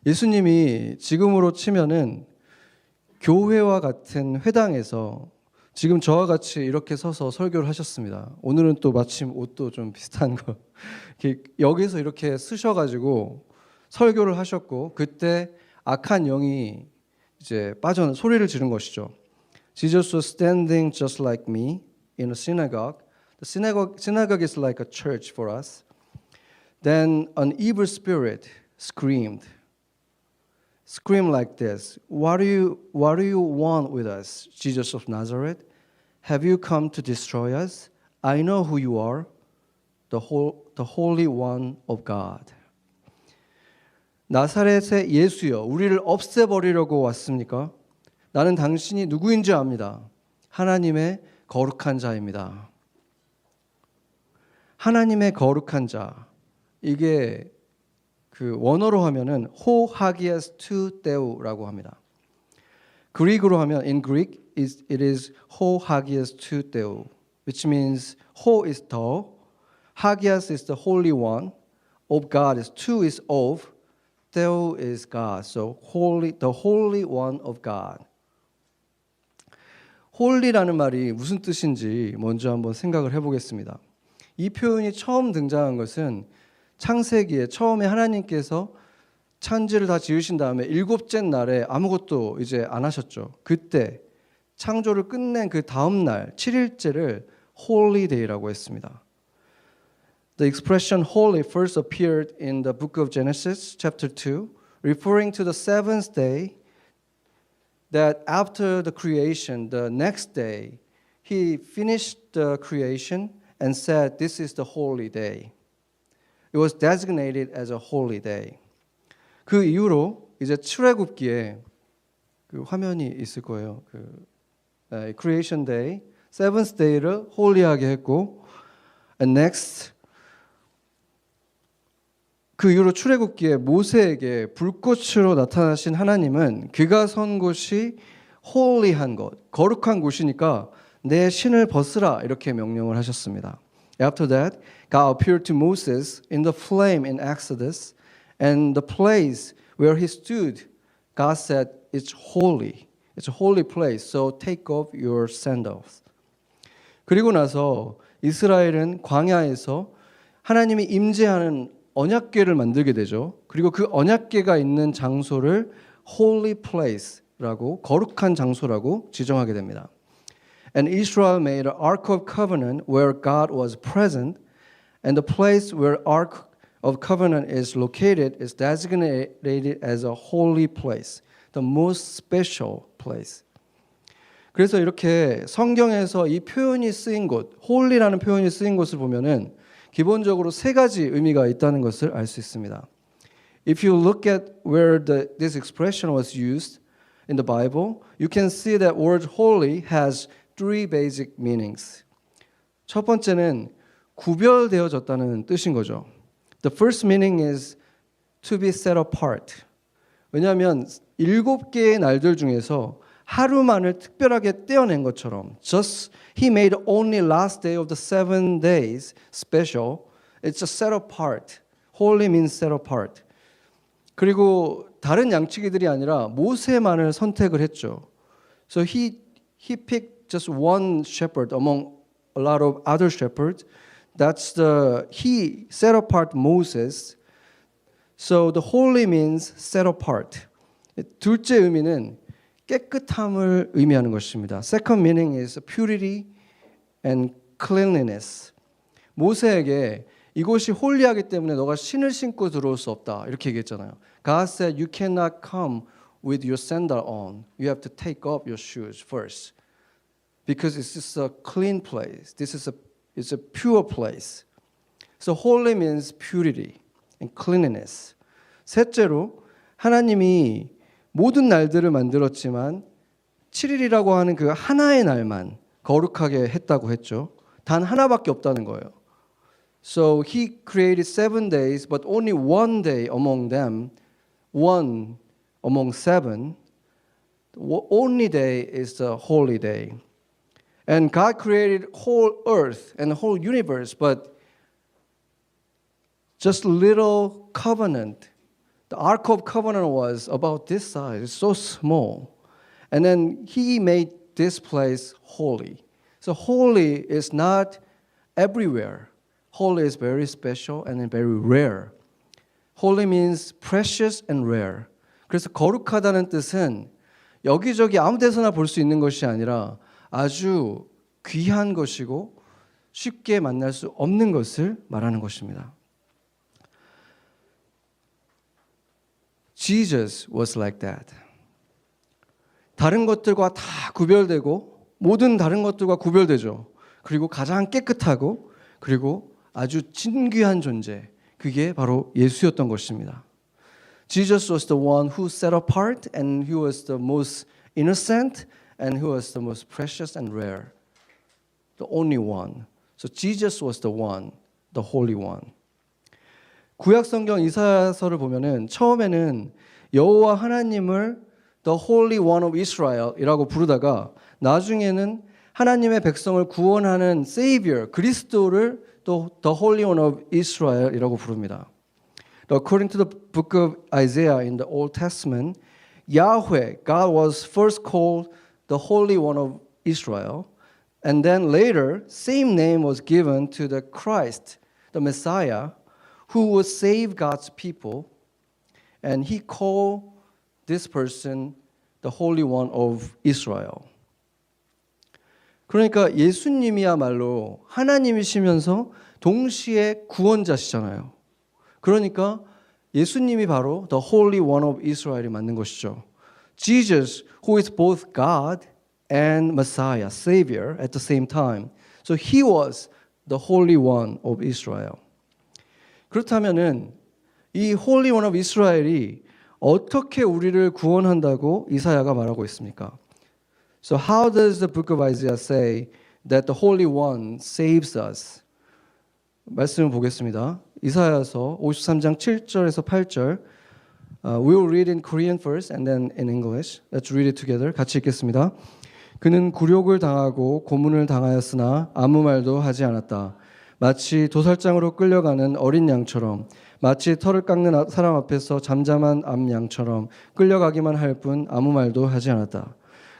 예수님이 지금으로 치면은 교회와 같은 회당에서 지금 저와 같이 이렇게 서서 설교를 하셨습니다. 오늘은 또 마침 옷도 좀 비슷한 거 여기서 이렇게 쓰셔가지고 설교를 하셨고, 그때 악한 영이 이제 빠져 소리를 지른 것이죠. Jesus was standing just like me in a synagogue. The synagogue is like a church for us. Then an evil spirit screamed like this. What do you want with us, Jesus of Nazareth? Have you come to destroy us? I know who you are, the Holy One of God. 나사렛의 예수여, 우리를 없애버리려고 왔습니까? 나는 당신이 누구인지 압니다. 하나님의 거룩한 자입니다. 하나님의 거룩한 자, 이게 그 원어로 하면은 ho hagias tou theou라고 합니다. 그리그로 하면 in Greek it is ho hagias tou theou, which means ho is the, hagias is the holy one, of God is tou is of, theou is God. So holy, the holy one of God. holy라는 말이 무슨 뜻인지 먼저 한번 생각을 해보겠습니다. 이 표현이 처음 등장한 것은 창세기에 처음에 하나님께서 천지를 다 지으신 다음에 일곱째 날에 아무것도 이제 안 하셨죠. 그때 창조를 끝낸 그 다음 날 7일째를 Holy Day라고 했습니다. The expression holy first appeared in the book of Genesis chapter 2, referring to the seventh day, that after the creation, the next day, he finished the creation and said, this is the holy day. It was designated as a holy day. 그 이후로 이제 출애굽기에 그 화면이 있을 거예요. Creation Day, Seventh Day를 홀리하게 했고, and next 그 이후로 출애굽기에 모세에게 불꽃으로 나타나신 하나님은 그가 선 곳이 홀리한 곳, 거룩한 곳이니까 내 신을 벗으라 이렇게 명령을 하셨습니다. After that, God appeared to Moses in the flame in Exodus, and the place where he stood, God said, it's holy. It's a holy place, so take off your sandals. 그리고 나서 이스라엘은 광야에서 하나님이 임재하는 언약궤를 만들게 되죠. 그리고 그 언약궤가 있는 장소를 holy place라고, 거룩한 장소라고 지정하게 됩니다. And Israel made an Ark of Covenant where God was present, and the place where Ark of Covenant is located is designated as a holy place, the most special place. 그래서 이렇게 성경에서 이 표현이 쓰인 곳, holy라는 표현이 쓰인 곳을 보면은 기본적으로 세 가지 의미가 있다는 것을 알 수 있습니다. If you look at where this expression was used in the Bible, you can see that word holy has three basic meanings. 첫 번째는 구별되어졌다는 뜻인 거죠. The first meaning is to be set apart. 왜냐하면 7개의 날들 중에서 하루만을 특별하게 떼어낸 것처럼, just he made only last day of the 7 days special. It's a set apart. Holy means set apart. 그리고 다른 양치기들이 아니라 모세만을 선택을 했죠. So he picked just one shepherd among a lot of other shepherds. He set apart Moses. So the holy means set apart. 둘째 의미는 깨끗함을 의미하는 것입니다. Second meaning is purity and cleanliness. 모세에게 이곳이 홀리하기 때문에 너가 신을 신고 들어올 수 없다 이렇게 얘기했잖아요. God said you cannot come with your sandal on. You have to take off your shoes first. Because this is a clean place. It's a pure place. So holy means purity and cleanliness. 셋째로 하나님이 모든 날들을 만들었지만 7일이라고 하는 그 하나의 날만 거룩하게 했다고 했죠. 단 하나밖에 없다는 거예요. So he created 7 days, but only one day among them, one among 7, the only day is the holy day. And God created whole earth and the whole universe, but just little covenant The Ark of Covenant was about this size, it's so small. And then he made this place holy. So holy is not everywhere. Holy is very special and very rare. Holy means precious and rare. 그래서 거룩하다는 뜻은 여기저기 아무 데서나 볼 수 있는 것이 아니라 아주 귀한 것이고 쉽게 만날 수 없는 것을 말하는 것입니다. Jesus was like that. 다른 것들과 다 구별되고 모든 다른 것들과 구별되죠. 그리고 가장 깨끗하고 그리고 아주 진귀한 존재. 그게 바로 예수였던 것입니다. Jesus was the one who set apart and he was the most innocent and he was the most precious and rare. The only one. So Jesus was the one, the holy one. 구약 성경 이사야서를 보면은 처음에는 여호와 하나님을 The Holy One of Israel이라고 부르다가 나중에는 하나님의 백성을 구원하는 Savior 그리스도를 또 The Holy One of Israel이라고 부릅니다. According to the book of Isaiah in the Old Testament, Yahweh, God was first called the Holy One of Israel, and then later, same name was given to the Christ, the Messiah, who would save God's people, and he called this person the Holy One of Israel. 그러니까 예수님이야말로 하나님이시면서 동시에 구원자시잖아요. 그러니까 예수님이 바로 the Holy One of Israel이 맞는 것이죠. Jesus, who is both God and Messiah, Savior at the same time. So he was the Holy One of Israel. 그렇다면은 이 Holy One of Israel이 어떻게 우리를 구원한다고 이사야가 말하고 있습니까? So how does the book of Isaiah say that the Holy One saves us? 말씀을 보겠습니다. 이사야서 53장 7절에서 8절. We will read in Korean first and then in English. Let's read it together. 같이 읽겠습니다. 그는 굴욕을 당하고 고문을 당하였으나 아무 말도 하지 않았다. 마치 도살장으로 끌려가는 어린 양처럼 마치 털을 깎는 사람 앞에서 잠잠한 암양처럼 끌려가기만 할 뿐 아무 말도 하지 않았다.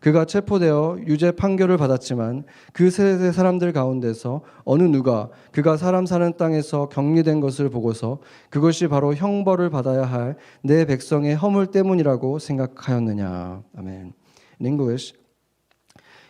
그가 체포되어 유죄 판결을 받았지만 그 세대 사람들 가운데서 어느 누가 그가 사람 사는 땅에서 격리된 것을 보고서 그것이 바로 형벌을 받아야 할 내 백성의 허물 때문이라고 생각하였느냐. 아멘. In English,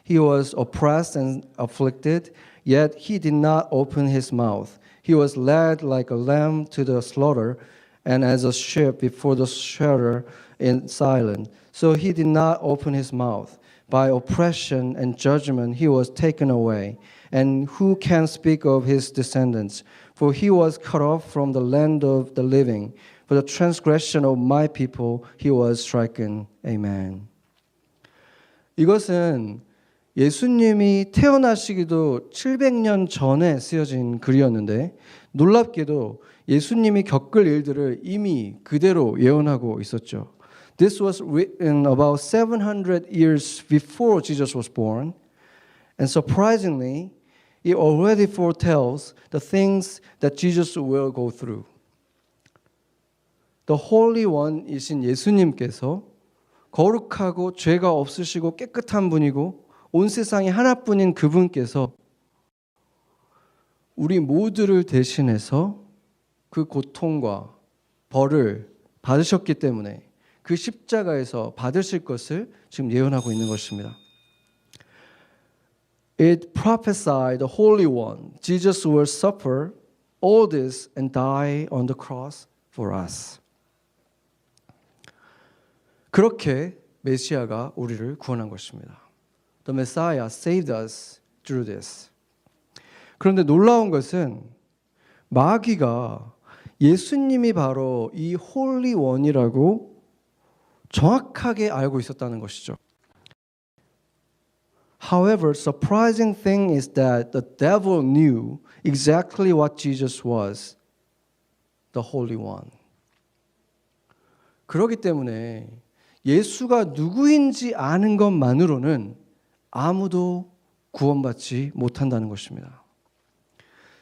he was oppressed and afflicted, yet he did not open his mouth. He was led like a lamb to the slaughter, and as a sheep before the shearer in silence. So he did not open his mouth. By oppression and judgment he was taken away. And who can speak of his descendants? For he was cut off from the land of the living. For the transgression of my people he was stricken. Amen. 이것은 예수님이 태어나시기도 700년 전에 쓰여진 글이었는데 놀랍게도 예수님이 겪을 일들을 이미 그대로 예언하고 있었죠. This was written about 700 years before Jesus was born, and surprisingly, it already foretells the things that Jesus will go through. The Holy One이신 예수님께서 거룩하고 죄가 없으시고 깨끗한 분이고 온 세상에 하나뿐인 그분께서 우리 모두를 대신해서 그 고통과 벌을 받으셨기 때문에 그 십자가에서 받으실 것을 지금 예언하고 있는 것입니다. It prophesied the Holy One, Jesus will suffer all this and die on the cross for us. 그렇게 메시아가 우리를 구원한 것입니다. The Messiah saved us through this. 그런데 놀라운 것은 마귀가 예수님이 바로 이 홀리 원이라고 정확하게 알고 있었다는 것이죠. However, surprising thing is that the devil knew exactly what Jesus was, the Holy One. 그렇기 때문에 예수가 누구인지 아는 것만으로는 아무도 구원받지 못한다는 것입니다.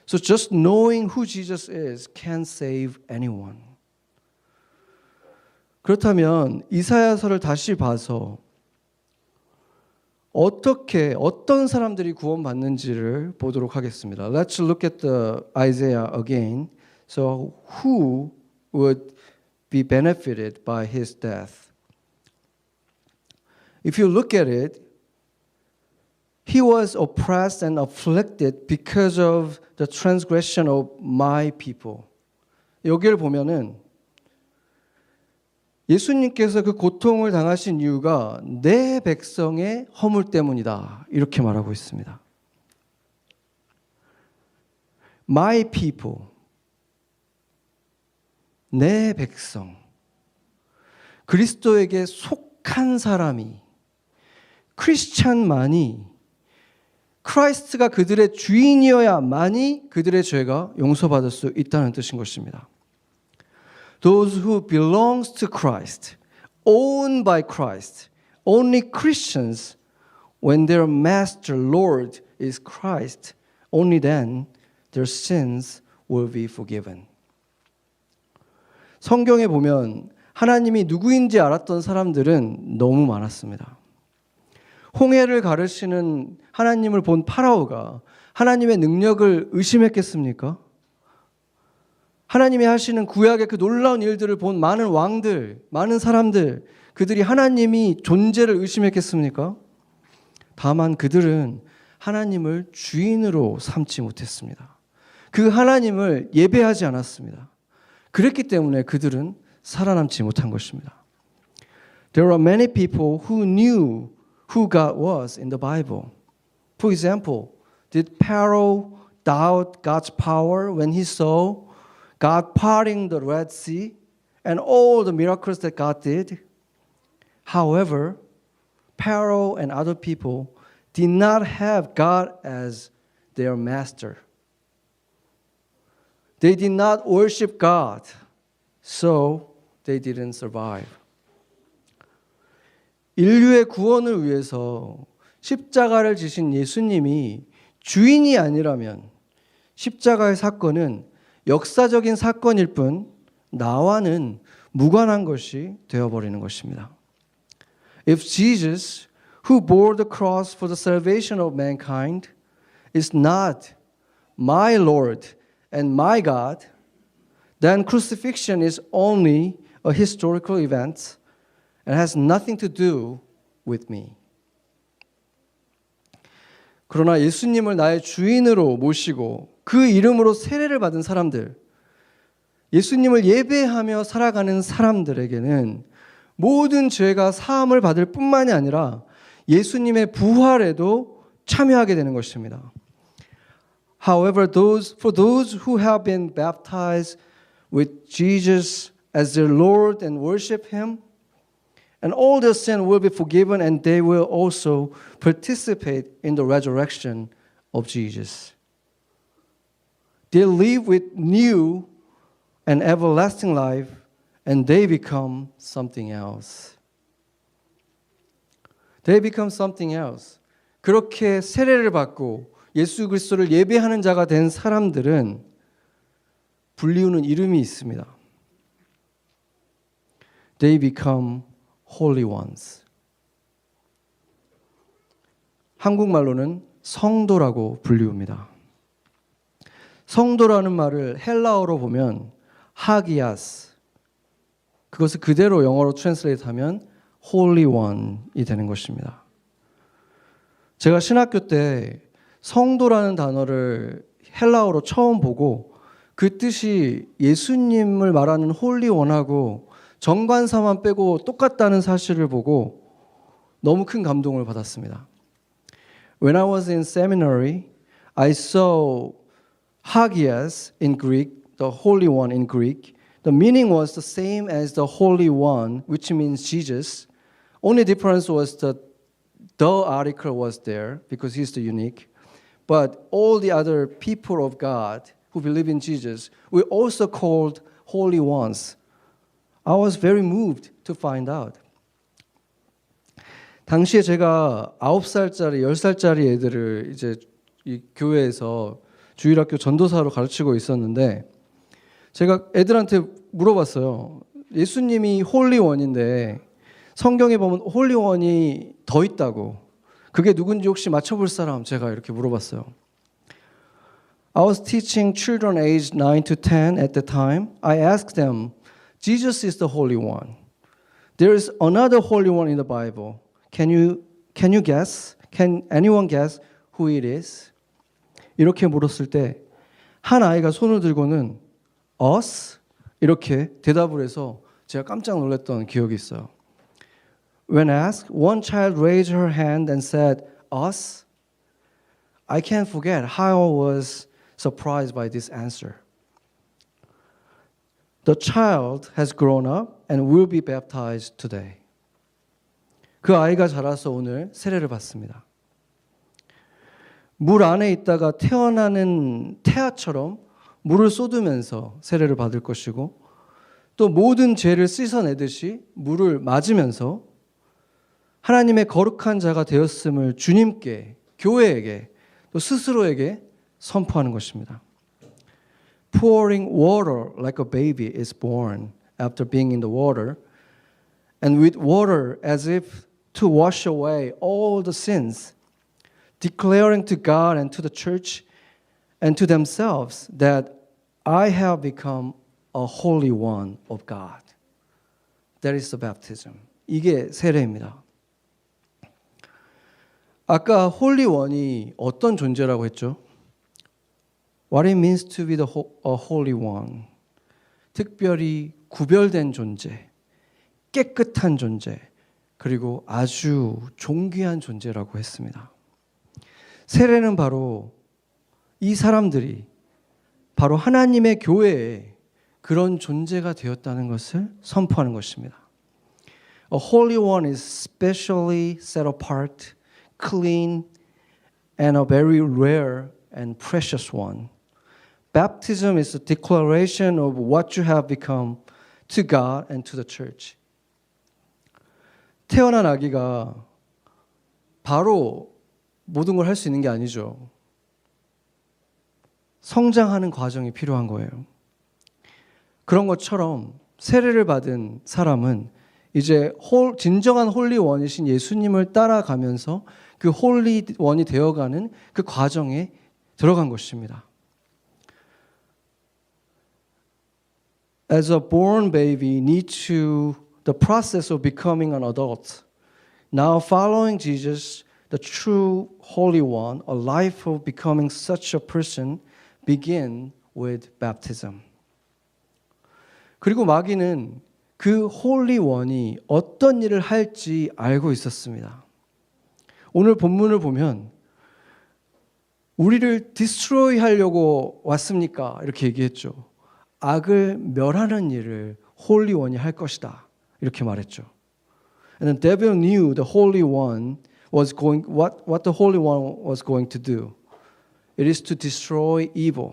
So just knowing who Jesus is can save anyone. 그렇다면 이사야서를 다시 봐서 어떤 사람들이 구원받는지를 보도록 하겠습니다. Let's look at the Isaiah again. So who would be benefited by his death? If you look at it, he was oppressed and afflicted because of the transgression of my people. 여기를 보면은 예수님께서 그 고통을 당하신 이유가 내 백성의 허물 때문이다. 이렇게 말하고 있습니다. My people. 내 백성. 그리스도에게 속한 사람이, 크리스찬만이, 크라이스트가 그들의 주인이어야만이 그들의 죄가 용서받을 수 있다는 뜻인 것입니다. Those who belongs to Christ, owned by Christ, only Christians, when their master, Lord, is Christ, only then their sins will be forgiven. 성경에 보면 하나님이 누구인지 알았던 사람들은 너무 많았습니다. 홍해를 가르시는 하나님을 본 파라오가 하나님의 능력을 의심했겠습니까? 하나님이 하시는 구약의 그 놀라운 일들을 본 많은 왕들, 많은 사람들, 그들이 하나님이 존재를 의심했겠습니까? 다만 그들은 하나님을 주인으로 삼지 못했습니다. 그 하나님을 예배하지 않았습니다. 그랬기 때문에 그들은 살아남지 못한 것입니다. There are many people who knew who God was in the Bible. For example, did Pharaoh doubt God's power when he saw God parting the Red Sea and all the miracles that God did? However, Pharaoh and other people did not have God as their master. They did not worship God, so they didn't survive. 인류의 구원을 위해서 십자가를 지신 예수님이 주인이 아니라면 십자가의 사건은 역사적인 사건일 뿐 나와는 무관한 것이 되어버리는 것입니다. If Jesus, who bore the cross for the salvation of mankind, is not my Lord and my God, then crucifixion is only a historical event and has nothing to do with me. 그러나 예수님을 나의 주인으로 모시고 그 이름으로 세례를 받은 사람들, 예수님을 예배하며 살아가는 사람들에게는 모든 죄가 사함을 받을 뿐만이 아니라 예수님의 부활에도 참여하게 되는 것입니다. However, for those who have been baptized with Jesus as their Lord and worship Him, and all their sin will be forgiven, and they will also participate in the resurrection of Jesus. They live with new and everlasting life, and they become something else. They become something else. 그렇게 세례를 받고 예수 그리스도를 예배하는 자가 된 사람들은 불리우는 이름이 있습니다. They become holy ones. 한국말로는 성도라고 불리웁니다. 성도라는 말을 헬라어로 보면 하기아스, 그것을 그대로 영어로 트랜스레이트 하면 holy one이 되는 것입니다. 제가 신학교 때 성도라는 단어를 헬라어로 처음 보고 그 뜻이 예수님을 말하는 홀리 원하고 정관사만 빼고 똑같다는 사실을 보고 너무 큰 감동을 받았습니다. When I was in seminary, I saw Hagias in Greek, the Holy One in Greek. The meaning was the same as the Holy One, which means Jesus. Only difference was the article was there because he's the unique. But all the other people of God who believe in Jesus were also called holy ones. I was very moved to find out. 당시에 제가 9살짜리, 10살짜리 애들을 이제 이 교회에서 주일학교 전도사로 가르치고 있었는데 제가 애들한테 물어봤어요. 예수님이 홀리원인데 성경에 보면 홀리원이 더 있다고. 그게 누군지 혹시 맞춰볼 사람? 제가 이렇게 물어봤어요. I was teaching children aged 9 to 10 at the time. I asked them, Jesus is the Holy One. There is another Holy One in the Bible. Can you guess? Can anyone guess who it is? 이렇게 물었을 때 한 아이가 손을 들고는 us? 이렇게 대답을 해서 제가 깜짝 놀랐던 기억이 있어요. When asked, one child raised her hand and said, us? I can't forget how I was surprised by this answer. The child has grown up and will be baptized today. 그 아이가 자라서 오늘 세례를 받습니다. 물 안에 있다가 태어나는 태아처럼 물을 쏟으면서 세례를 받을 것이고 또 모든 죄를 씻어내듯이 물을 맞으면서 하나님의 거룩한 자가 되었음을 주님께, 교회에게, 또 스스로에게 선포하는 것입니다. Pouring water like a baby is born after being in the water, and with water as if to wash away all the sins, declaring to God and to the church and to themselves that I have become a holy one of God. That is the baptism. 이게 세례입니다. 아까 홀리 원이 어떤 존재라고 했죠? What it means to be a holy one. 특별히 구별된 존재, 깨끗한 존재, 그리고 아주 존귀한 존재라고 했습니다. 세례는 바로 이 사람들이 바로 하나님의 교회에 그런 존재가 되었다는 것을 선포하는 것입니다. A holy one is specially set apart, clean, and a very rare and precious one. Baptism is a declaration of what you have become to God and to the church. 태어난 아기가 바로 모든 걸 할 수 있는 게 아니죠. 성장하는 과정이 필요한 거예요. 그런 것처럼 세례를 받은 사람은 이제 진정한 홀리원이신 예수님을 따라가면서 그 홀리원이 되어가는 그 과정에 들어간 것입니다. As a born baby needs to the process of becoming an adult. Now following Jesus, the true Holy One, a life of becoming such a person begin with baptism. 그리고 마귀는 그 홀리 원이 어떤 일을 할지 알고 있었습니다. 오늘 본문을 보면 우리를 디스트로이 하려고 왔습니까? 이렇게 얘기했죠. 악을 멸하는 일을 홀리 원이 할 것이다. 이렇게 말했죠. And the devil knew the Holy One was going what the Holy One was going to do. It is to destroy evil.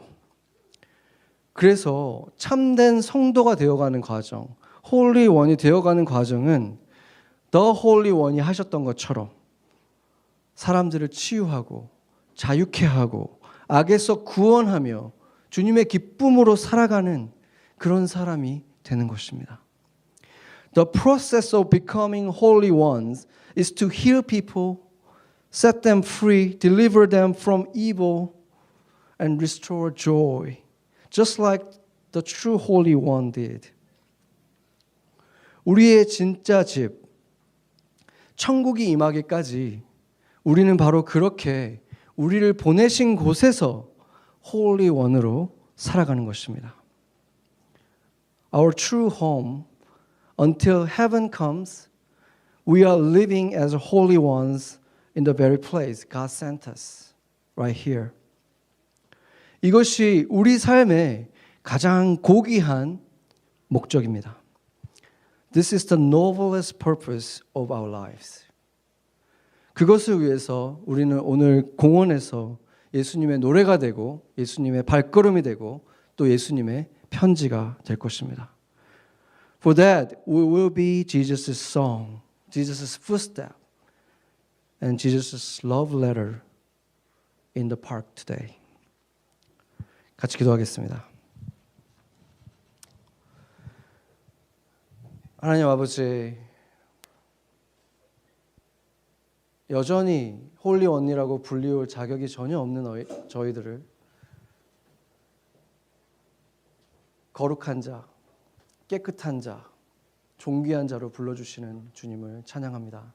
그래서 참된 성도가 되어가는 과정, 홀리 원이 되어가는 과정은 The Holy One이 하셨던 것처럼 사람들을 치유하고 자유케 하고 악에서 구원하며 주님의 기쁨으로 살아가는 그런 사람이 되는 것입니다. The process of becoming holy ones is to heal people, set them free, deliver them from evil, and restore joy, just like the true Holy One did. 우리의 진짜 집, 천국이 임하기까지 우리는 바로 그렇게 우리를 보내신 곳에서 Holy One으로 살아가는 것입니다. Our true home, until heaven comes, we are living as holy ones in the very place God sent us, right here. 이것이 우리 삶의 가장 고귀한 목적입니다. This is the noblest purpose of our lives. 그것을 위해서 우리는 오늘 공원에서 예수님의 노래가 되고 예수님의 발걸음이 되고 또 예수님의 편지가 될 것입니다. For that we will be Jesus' song, Jesus' footstep, and Jesus' love letter in the park today. 같이 기도하겠습니다. 하나님 아버지, 여전히 홀리 언니라고 불리울 자격이 전혀 없는 저희들을 거룩한 자, 깨끗한 자, 존귀한 자로 불러주시는 주님을 찬양합니다.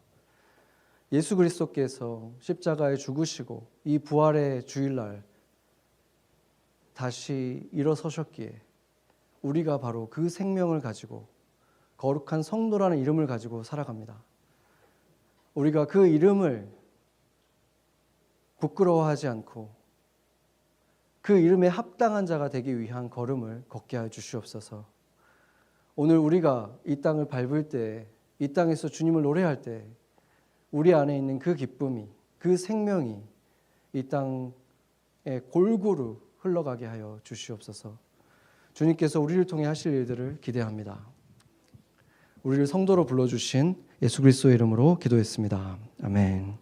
예수 그리스도께서 십자가에 죽으시고 이 부활의 주일날 다시 일어서셨기에 우리가 바로 그 생명을 가지고 거룩한 성도라는 이름을 가지고 살아갑니다. 우리가 그 이름을 부끄러워하지 않고 그 이름에 합당한 자가 되기 위한 걸음을 걷게 하여 주시옵소서. 오늘 우리가 이 땅을 밟을 때, 이 땅에서 주님을 노래할 때 우리 안에 있는 그 기쁨이, 그 생명이 이 땅에 골고루 흘러가게 하여 주시옵소서. 주님께서 우리를 통해 하실 일들을 기대합니다. 우리를 성도로 불러주신 예수 그리스도의 이름으로 기도했습니다. 아멘.